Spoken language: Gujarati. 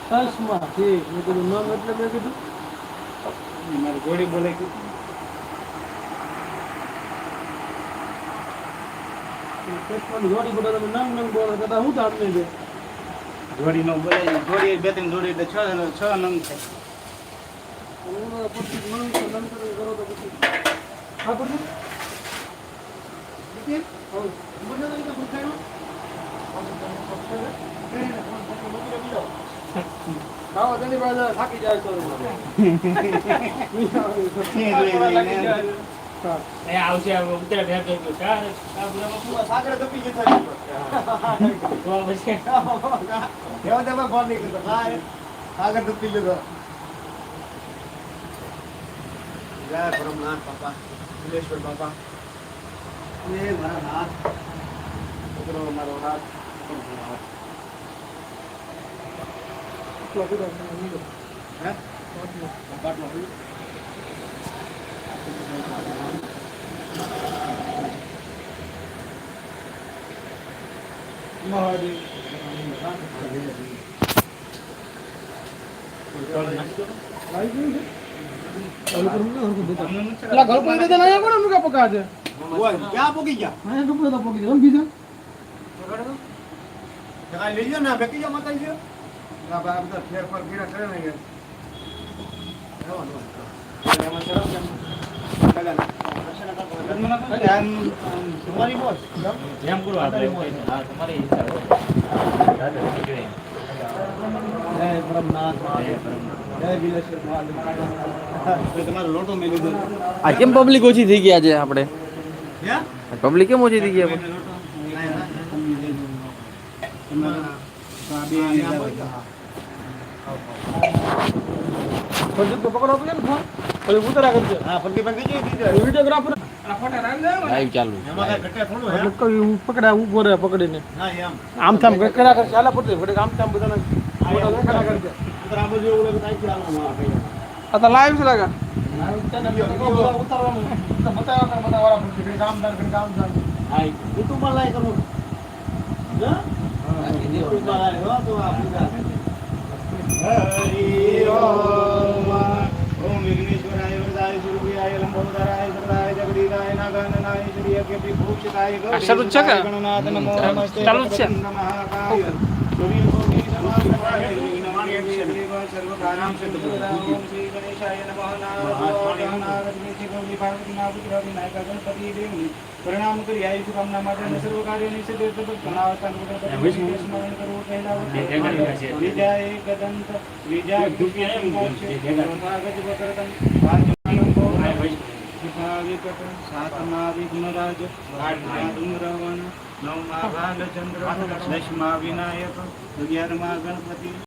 ચશ્મા ઠીક મેં કીધું નામ એટલે મેં કીધું મારી ઘોડી બોલે કે ચશ્માની જોડી બોલે તમે નામ નામ બોલો કદાચ હું તો આપને દે ઘોડી નો બોલાય ઘોડી બે ત્રણ જોડી એટલે છ નંગ થાય. પછી નામ તો નામ કરો તો પછી હા પડશે ઠીક હો મને તો પૂછાયો ખાવા તેની પાસે થાકી જાય તો એ આવશે ઉતરે ભેર થઈ ગયો સાગર દપી જતા તો પછી એવો તમે ફોન નહીં કરતો સાગર દપી જતો. જય પરમનાથ બાપા સુરેશ્વર બાપા એ મારા નાથ છોકરો મારો નાથ હે બાટલો મહાદેવ ઘર પર દેતા ના કોણ મુકા પકા છે ક્યાં પોકી ગયા હા રૂપિયા તો પકી દે બીજા જગા લઈ જાઓ ને બેકી જાઓ માતા છે ના બા બધા ફેરફાર ગીરા કરે ને તમારી બોસ જેમ કરો આપણે હા તમારી ઈચ્છા હોય દાદા જય પરમનાથ જય પરમનાથ. જય વિલેશ્વર મહાદેવ તમારો લોટો મેં લીધો આ કેમ પબ્લિક ઓછી થઈ ગયા છે આપણે હે પબ્લિક કેમ ઓછી થઈ ગયા આપણે? પછી તો પકડો કેમ ફોન પછી ઉતરા કરજે હા ફરતી ફરતી જોઈ દીધો વિડિયોગ્રાફર ફોટા રાખ દે લાઈવ ચાલુ એમાં કઈ ઘટે થોડું હે કઈ પકડા ઉભો રહે પકડીને ના એમ આમ થામ કરા કર ચાલા પડતી ફડે આમ થામ બધાને ફોટા દેખાડા કરજે ઉતર આ બાજુ એવું લાગે તાઈ ચાલો મારા ભાઈ આ તો લાઈવ છે લાગા ઉતારવાનું તો બતાવવા બધા વાળા પડતી કામ દાન હા યુટ્યુબ માં લાઈક કરું હા યુટ્યુબ માં લાઈક હો તો આપણી હરિ ઓમ ઓમ વિઘ્નેશ્વરાય વરદાય સુરભિયાય લંબોદરાય સદાય જગદીરાય નાગાનનાય શ્રી અકેતિ ભૂષિતાય ગૌરી શરૂ જ છે કે? ગણનાથ નમો નમસ્તે ચાલુ જ છે? મહાકાય સૂર્ય કોટિ સમાપ્રભાય નમામિ દેવ સર્વકાનાં સિદ્ધ ઓમ શ્રી ગણેશાય નમઃ નારાયણ નારદની ગૌરી પાર્વતીના પુત્ર વિનાયક ગણપતિ દેવની પ્રણામ કરી આયુષ કામના માટે અને સર્વ કાર્યોની સિદ્ધિ તપ ઘણાવતાન સ્મરણ કરવું પહેલા વિજય એકદંત વિજય દુખ્ય મોક્ષ ભાગજ વકરતમ વિકટ સાતમા વિઘ્નરાજ આઠમા ધૂમ્રવન નવમા બાલચંદ્ર દશમા વિનાયક 11મા ગણપતિ